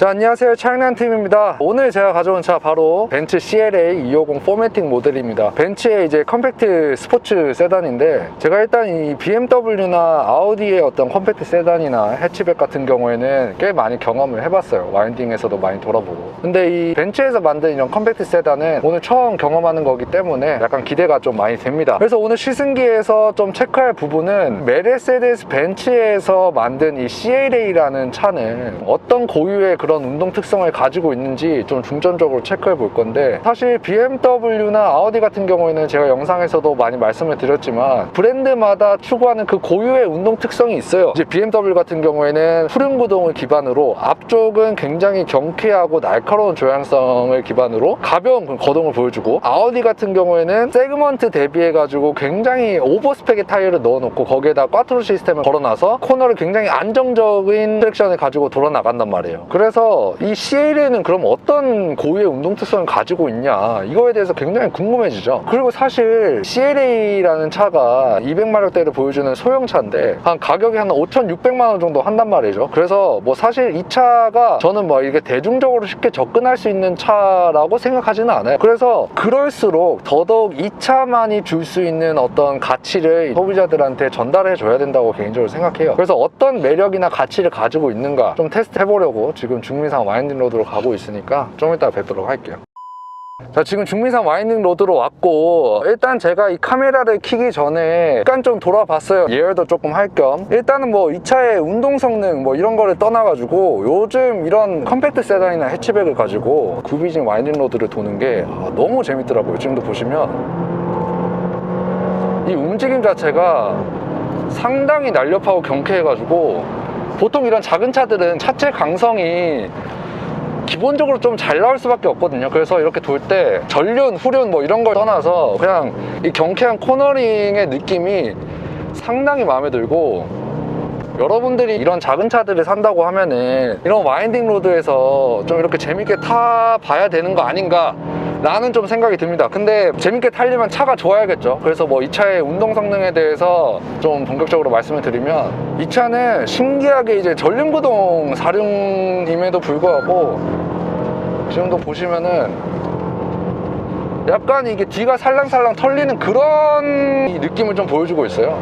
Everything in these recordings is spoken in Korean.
자, 안녕하세요. 차영란팀입니다. 오늘 제가 가져온 차 바로 벤츠 CLA 250 포매틱 모델입니다. 벤츠의 이제 컴팩트 스포츠 세단인데, 제가 일단 이 BMW나 아우디의 어떤 컴팩트 세단이나 해치백 같은 경우에는 꽤 많이 경험을 해봤어요. 와인딩에서도 많이 돌아보고. 근데 이 벤츠에서 만든 이런 컴팩트 세단은 오늘 처음 경험하는 거기 때문에 약간 기대가 좀 많이 됩니다. 그래서 오늘 시승기에서 좀 체크할 부분은 메르세데스 벤츠에서 만든 이 CLA라는 차는 어떤 고유의 그런 운동 특성을 가지고 있는지 좀 중점적으로 체크해 볼 건데, 사실 BMW나 아우디 같은 경우에는 제가 영상에서도 많이 말씀을 드렸지만 브랜드마다 추구하는 그 고유의 운동 특성이 있어요. 이제 BMW 같은 경우에는 후륜구동을 기반으로, 앞쪽은 굉장히 경쾌하고 날카로운 조향성을 기반으로 가벼운 거동을 보여주고, 아우디 같은 경우에는 세그먼트 대비해 가지고 굉장히 오버스펙의 타이어를 넣어놓고 거기에다 꽈트로 시스템을 걸어놔서 코너를 굉장히 안정적인 트랙션을 가지고 돌아 나간단 말이에요. 그래서 이 CLA는 그럼 어떤 고유의 운동 특성을 가지고 있냐, 이거에 대해서 굉장히 궁금해지죠. 그리고 사실 CLA라는 차가 200마력대를 보여주는 소형차인데 한 가격이 한 5,600만원 정도 한단 말이죠. 그래서 뭐 사실 이 차가 저는 뭐 이게 대중적으로 쉽게 접근할 수 있는 차라고 생각하지는 않아요. 그래서 그럴수록 더더욱 이 차만이 줄 수 있는 어떤 가치를 소비자들한테 전달해 줘야 된다고 개인적으로 생각해요. 그래서 어떤 매력이나 가치를 가지고 있는가 좀 테스트 해보려고 지금 중미산 와인딩 로드로 가고 있으니까 좀 이따 뵙도록 할게요. 자, 지금 중미산 와인딩 로드로 왔고, 일단 제가 이 카메라를 켜기 전에 약간 좀 돌아봤어요. 예열도 조금 할 겸. 일단은 뭐 이 차의 운동 성능 뭐 이런 거를 떠나가지고 요즘 이런 컴팩트 세단이나 해치백을 가지고 구비진 와인딩 로드를 도는 게 너무 재밌더라고요. 지금도 보시면 이 움직임 자체가 상당히 날렵하고 경쾌해가지고, 보통 이런 작은 차들은 차체 강성이 기본적으로 좀 잘 나올 수밖에 없거든요. 그래서 이렇게 돌 때 전륜, 후륜 뭐 이런 걸 떠나서 그냥 이 경쾌한 코너링의 느낌이 상당히 마음에 들고, 여러분들이 이런 작은 차들을 산다고 하면은 이런 와인딩 로드에서 좀 이렇게 재밌게 타봐야 되는 거 아닌가 라는 좀 생각이 듭니다. 근데 재밌게 타려면 차가 좋아야겠죠. 그래서 뭐 이 차의 운동 성능에 대해서 좀 본격적으로 말씀을 드리면, 이 차는 신기하게 이제 전륜구동 사륜임에도 불구하고 지금도 보시면은 약간 이게 뒤가 살랑살랑 털리는 그런 느낌을 좀 보여주고 있어요.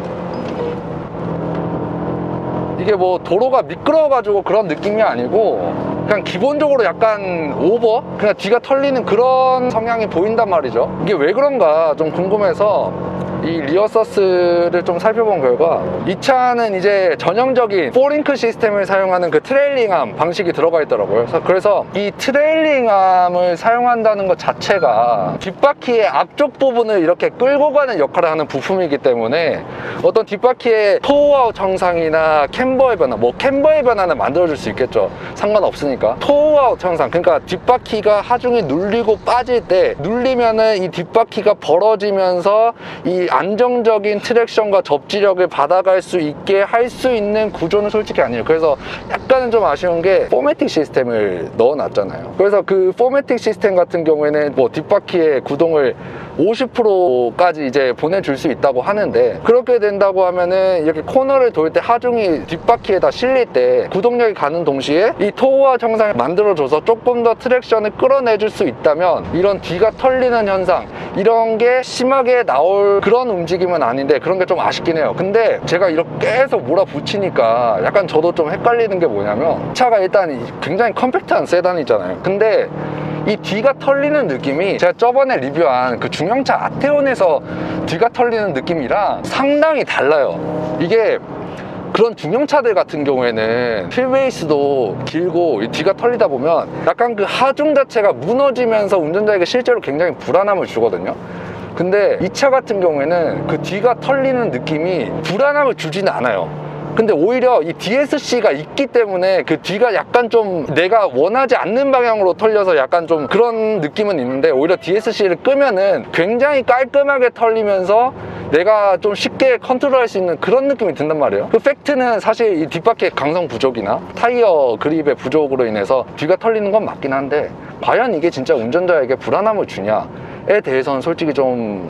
이게 뭐 도로가 미끄러워가지고 그런 느낌이 아니고 그냥 기본적으로 약간 오버? 그냥 뒤가 털리는 그런 성향이 보인단 말이죠. 이게 왜 그런가 좀 궁금해서 이 리어 서스를 좀 살펴본 결과, 이 차는 이제 전형적인 4링크 시스템을 사용하는 그 트레일링암 방식이 들어가 있더라고요. 그래서 이 트레일링암을 사용한다는 것 자체가 뒷바퀴의 앞쪽 부분을 이렇게 끌고 가는 역할을 하는 부품이기 때문에 어떤 뒷바퀴의 토우아웃 형상이나 캠버의 변화, 뭐 캠버의 변화는 만들어줄 수 있겠죠. 상관없으니까. 토우아웃 형상, 그러니까 뒷바퀴가 하중이 눌리고 빠질 때, 눌리면은 이 뒷바퀴가 벌어지면서 이 안정적인 트랙션과 접지력을 받아갈 수 있게 할 수 있는 구조는 솔직히 아니에요. 그래서 약간은 좀 아쉬운 게 포매틱 시스템을 넣어놨잖아요. 그래서 그 포매틱 시스템 같은 경우에는 뭐 뒷바퀴의 구동을 50%까지 이제 보내줄 수 있다고 하는데, 그렇게 된다고 하면은 이렇게 코너를 돌 때 하중이 뒷바퀴에다 실릴 때 구동력이 가는 동시에 이 토우와 형상을 만들어줘서 조금 더 트랙션을 끌어내줄 수 있다면, 이런 뒤가 털리는 현상 이런 게 심하게 나올 그런 움직임은 아닌데, 그런 게 좀 아쉽긴 해요. 근데 제가 이렇게 계속 몰아붙이니까 약간 저도 좀 헷갈리는 게 뭐냐면, 차가 일단 굉장히 컴팩트한 세단이잖아요. 근데 이 뒤가 털리는 느낌이 제가 저번에 리뷰한 그 중형차 아테온에서 뒤가 털리는 느낌이랑 상당히 달라요. 이게 그런 중형차들 같은 경우에는 휠베이스도 길고 뒤가 털리다 보면 약간 그 하중 자체가 무너지면서 운전자에게 실제로 굉장히 불안함을 주거든요. 근데 이 차 같은 경우에는 그 뒤가 털리는 느낌이 불안함을 주지는 않아요. 근데 오히려 이 DSC가 있기 때문에 그 뒤가 약간 좀 내가 원하지 않는 방향으로 털려서 약간 좀 그런 느낌은 있는데, 오히려 DSC를 끄면은 굉장히 깔끔하게 털리면서 내가 좀 쉽게 컨트롤할 수 있는 그런 느낌이 든단 말이에요. 그 팩트는 사실 이 뒷바퀴의 강성 부족이나 타이어 그립의 부족으로 인해서 뒤가 털리는 건 맞긴 한데, 과연 이게 진짜 운전자에게 불안함을 주냐에 대해서는 솔직히 좀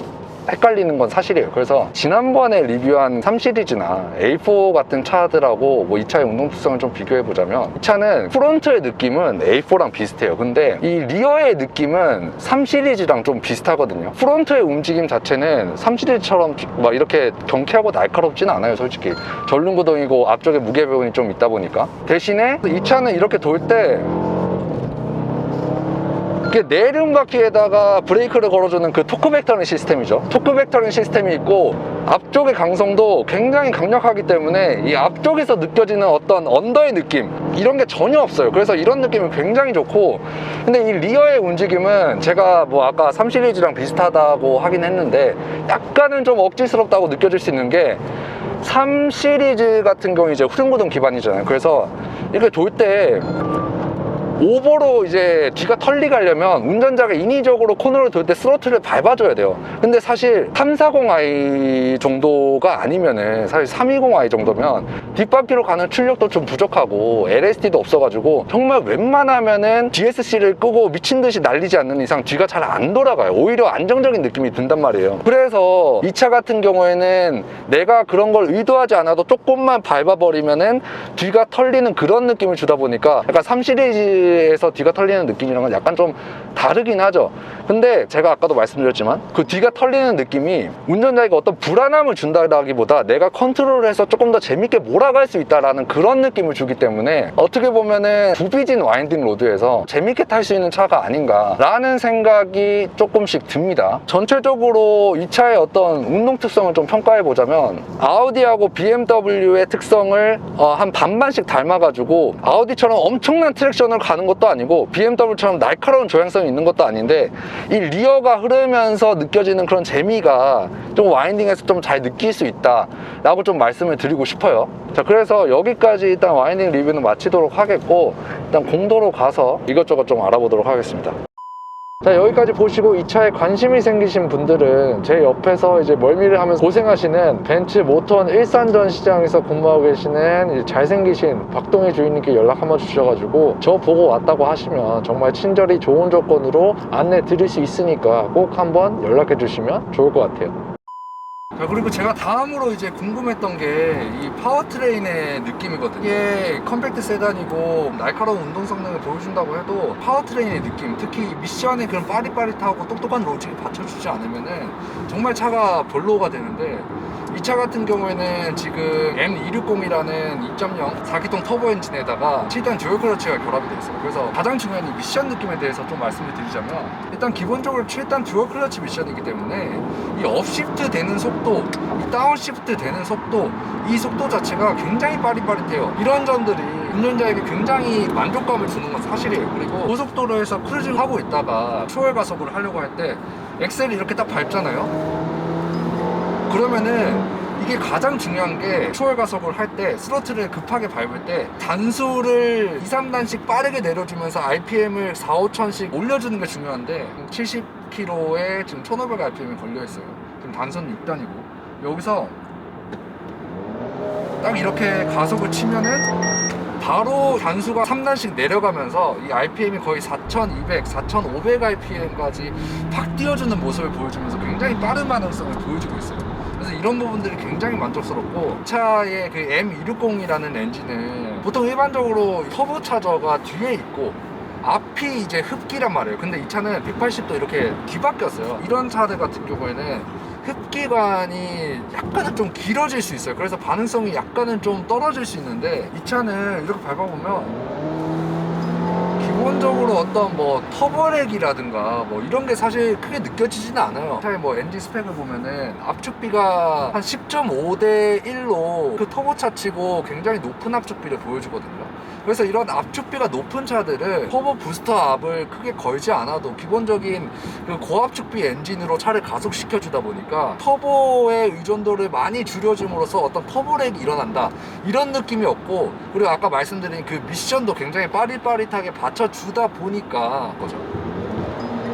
헷갈리는 건 사실이에요. 그래서 지난번에 리뷰한 3 시리즈나 A4 같은 차들하고 뭐 이 차의 운동 특성을 좀 비교해 보자면, 이 차는 프론트의 느낌은 A4랑 비슷해요. 근데 이 리어의 느낌은 3 시리즈랑 좀 비슷하거든요. 프론트의 움직임 자체는 3 시리즈처럼 막 이렇게 경쾌하고 날카롭지는 않아요. 솔직히 전륜구동이고 앞쪽에 무게배분이 좀 있다 보니까. 대신에 이 차는 이렇게 돌 때 이게 내륜바퀴에다가 브레이크를 걸어주는 그 토크 벡터링 시스템이죠. 토크 벡터링 시스템이 있고, 앞쪽의 강성도 굉장히 강력하기 때문에 이 앞쪽에서 느껴지는 어떤 언더의 느낌, 이런 게 전혀 없어요. 그래서 이런 느낌은 굉장히 좋고, 근데 이 리어의 움직임은 제가 뭐 아까 3 시리즈랑 비슷하다고 하긴 했는데 약간은 좀 억지스럽다고 느껴질 수 있는 게, 3 시리즈 같은 경우 이제 후륜구동 기반이잖아요. 그래서 이렇게 돌 때 오버로 이제 뒤가 털리 가려면 운전자가 인위적으로 코너를 돌 때 스로틀을 밟아줘야 돼요. 근데 사실 340i 정도가 아니면은, 사실 320i 정도면 뒷바퀴로 가는 출력도 좀 부족하고 LSD도 없어가지고 정말 웬만하면은 DSC를 끄고 미친듯이 날리지 않는 이상 뒤가 잘 안 돌아가요. 오히려 안정적인 느낌이 든단 말이에요. 그래서 이 차 같은 경우에는 내가 그런 걸 의도하지 않아도 조금만 밟아버리면은 뒤가 털리는 그런 느낌을 주다 보니까, 약간 3 시리즈에서 뒤가 털리는 느낌이랑은 약간 좀 다르긴 하죠. 근데 제가 아까도 말씀드렸지만 그 뒤가 털리는 느낌이 운전자에게 어떤 불안함을 준다기보다 내가 컨트롤해서 조금 더 재밌게 몰아갈 수 있다라는 그런 느낌을 주기 때문에, 어떻게 보면은 구비진 와인딩 로드에서 재밌게 탈 수 있는 차가 아닌가 라는 생각이 조금씩 듭니다. 전체적으로 이 차의 어떤 운동 특성을 좀 평가해 보자면, 아우디하고 BMW의 특성을 한 반반씩 닮아가지고, 아우디처럼 엄청난 트랙션을 가는 것도 아니고 BMW처럼 날카로운 조향성이 있는 것도 아닌데, 이 리어가 흐르면서 느껴지는 그런 재미가 좀 와인딩에서 좀 잘 느낄 수 있다 라고 좀 말씀을 드리고 싶어요. 자, 그래서 여기까지 일단 와인딩 리뷰는 마치도록 하겠고, 일단 공도로 가서 이것저것 좀 알아보도록 하겠습니다. 자, 여기까지 보시고 이 차에 관심이 생기신 분들은 제 옆에서 이제 멀미를 하면서 고생하시는 벤츠 모턴 일산전 시장에서 근무하고 계시는 잘생기신 박동희 주인님께 연락 한번 주셔가지고 저 보고 왔다고 하시면 정말 친절히 좋은 조건으로 안내 드릴 수 있으니까 꼭 한번 연락해 주시면 좋을 것 같아요. 자, 그리고 제가 다음으로 이제 궁금했던 게 이 파워트레인의 느낌이거든요. 이게 컴팩트 세단이고 날카로운 운동 성능을 보여준다고 해도 파워트레인의 느낌, 특히 미션의 그런 빠릿빠릿하고 똑똑한 로직을 받쳐주지 않으면은 정말 차가 별로가 되는데, 이 차 같은 경우에는 지금 M260이라는 2.0 4기통 터보 엔진에다가 7단 듀얼 클러치가 결합이 되어 있어요. 그래서 가장 중요한 이 미션 느낌에 대해서 좀 말씀을 드리자면, 일단 기본적으로 7단 듀얼 클러치 미션이기 때문에 이 업시프트 되는 속도, 이 다운시프트 되는 속도, 이 속도 자체가 굉장히 빠릿빠릿해요. 이런 점들이 운전자에게 굉장히 만족감을 주는 건 사실이에요. 그리고 고속도로에서 크루징 하고 있다가 초월 가속을 하려고 할 때 엑셀을 이렇게 딱 밟잖아요. 그러면은 이게 가장 중요한 게, 초월 가속을 할 때 스로틀을 급하게 밟을 때 단수를 2, 3단씩 빠르게 내려주면서 RPM을 4, 5천씩 올려주는 게 중요한데, 70km에 지금 1500rpm이 걸려있어요. 지금 단선 6단이고 여기서 딱 이렇게 가속을 치면은 바로 단수가 3단씩 내려가면서 이 RPM이 거의 4200, 4500rpm까지 팍 띄워주는 모습을 보여주면서 굉장히 빠른 반응성을 보여주고 있어요. 그래서 이런 부분들이 굉장히 만족스럽고, 차의 그 M260이라는 엔진은 보통 일반적으로 터보 차저가 뒤에 있고 앞이 이제 흡기란 말이에요. 근데 이 차는 180도 이렇게 뒤바뀌었어요. 이런 차들 같은 경우에는 흡기관이 약간은 좀 길어질 수 있어요. 그래서 반응성이 약간은 좀 떨어질 수 있는데, 이 차는 이렇게 밟아보면 기본적으로 어떤 뭐 터보렉이라든가 뭐 이런 게 사실 크게 느껴지지는 않아요. 차의 뭐 엔진 스펙을 보면은 압축비가 한 10.5대 1로 그 터보차 치고 굉장히 높은 압축비를 보여주거든요. 그래서 이런 압축비가 높은 차들은 터보 부스터 압을 크게 걸지 않아도 기본적인 그 고압축비 엔진으로 차를 가속시켜 주다 보니까 터보의 의존도를 많이 줄여줌으로써 어떤 터보렉이 일어난다, 이런 느낌이 없고, 그리고 아까 말씀드린 그 미션도 굉장히 빠릿빠릿하게 받쳐주다 보니까 거죠.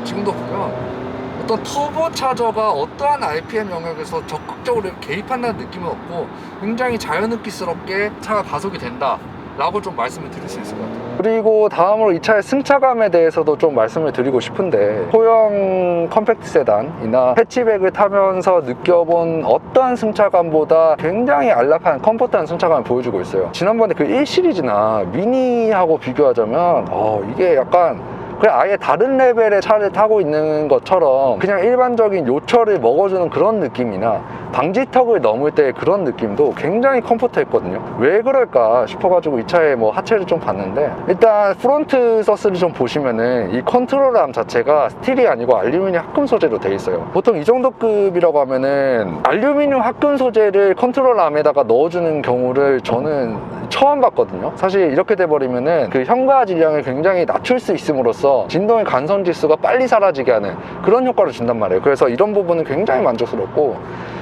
지금도 보면 어떤 터보 차저가 어떠한 RPM 영역에서 적극적으로 개입한다는 느낌은 없고 굉장히 자연흡기스럽게 차가 가속이 된다 라고 좀 말씀을 드릴 수 있을 것 같아요. 그리고 다음으로 이 차의 승차감에 대해서도 좀 말씀을 드리고 싶은데, 소형 컴팩트 세단이나 해치백을 타면서 느껴본 어떠한 승차감보다 굉장히 안락한 컴포트한 승차감을 보여주고 있어요. 지난번에 그 1 시리즈나 미니하고 비교하자면 이게 약간 그냥 아예 다른 레벨의 차를 타고 있는 것처럼 그냥 일반적인 요철을 먹어주는 그런 느낌이나 방지턱을 넘을 때 그런 느낌도 굉장히 컴포트했거든요. 왜 그럴까 싶어가지고 이 차의 뭐 하체를 좀 봤는데, 일단 프론트 서스를 좀 보시면은 이 컨트롤암 자체가 스틸이 아니고 알루미늄 합금 소재로 되어 있어요. 보통 이 정도 급이라고 하면은 알루미늄 합금 소재를 컨트롤암에다가 넣어주는 경우를 저는 처음 봤거든요. 사실 이렇게 돼버리면은 그 현가 질량을 굉장히 낮출 수 있음으로써 진동의 간선 지수가 빨리 사라지게 하는 그런 효과를 준단 말이에요. 그래서 이런 부분은 굉장히 만족스럽고,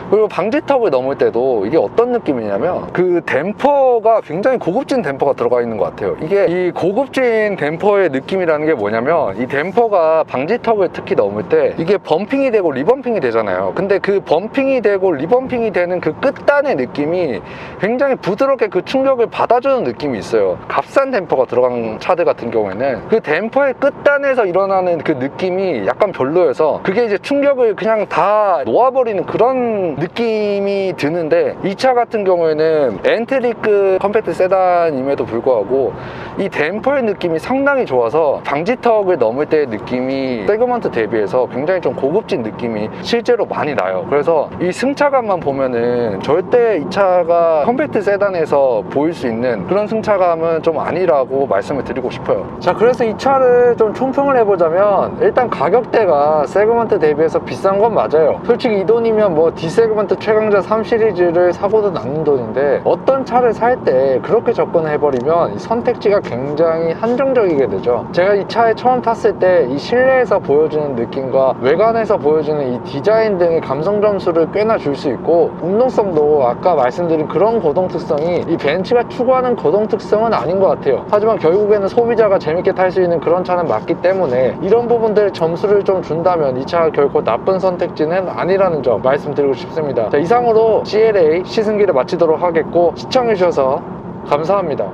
그리고 방지턱을 넘을 때도 이게 어떤 느낌이냐면 그 댐퍼가 굉장히 고급진 댐퍼가 들어가 있는 것 같아요. 이게 이 고급진 댐퍼의 느낌이라는 게 뭐냐면, 이 댐퍼가 방지턱을 특히 넘을 때 이게 범핑이 되고 리범핑이 되잖아요. 근데 그 범핑이 되고 리범핑이 되는 그 끝단의 느낌이 굉장히 부드럽게 그 충격을 받아주는 느낌이 있어요. 값싼 댐퍼가 들어간 차들 같은 경우에는 그 댐퍼의 끝단에서 일어나는 그 느낌이 약간 별로여서 그게 이제 충격을 그냥 다 놓아버리는 그런 느낌이 드는데, 이 차 같은 경우에는 엔트리급 컴팩트 세단임에도 불구하고 이 댐퍼의 느낌이 상당히 좋아서 방지턱을 넘을 때의 느낌이 세그먼트 대비해서 굉장히 좀 고급진 느낌이 실제로 많이 나요. 그래서 이 승차감만 보면은 절대 이 차가 컴팩트 세단에서 보일 수 있는 그런 승차감은 좀 아니라고 말씀을 드리고 싶어요. 자, 그래서 이 차를 좀 총평을 해보자면, 일단 가격대가 세그먼트 대비해서 비싼 건 맞아요. 솔직히 이 돈이면 뭐 D세그먼트 최강자 3 시리즈를 사고도 남는 돈인데, 어떤 차를 살 때 그렇게 접근해버리면 이 선택지가 굉장히 한정적이게 되죠. 제가 이 차에 처음 탔을 때 이 실내에서 보여주는 느낌과 외관에서 보여주는 이 디자인 등의 감성 점수를 꽤나 줄 수 있고, 운동성도 아까 말씀드린 그런 고동 특성이 이 벤츠가 추구하는 고동 특성은 아닌 것 같아요. 하지만 결국에는 소비자가 재밌게 탈 수 있는 그런 차는 맞기 때문에 이런 부분들 점수를 좀 준다면 이 차가 결코 나쁜 선택지는 아니라는 점 말씀드리고 싶습니다. 자, 이상으로 CLA 시승기를 마치도록 하겠고, 시청해주셔서 감사합니다.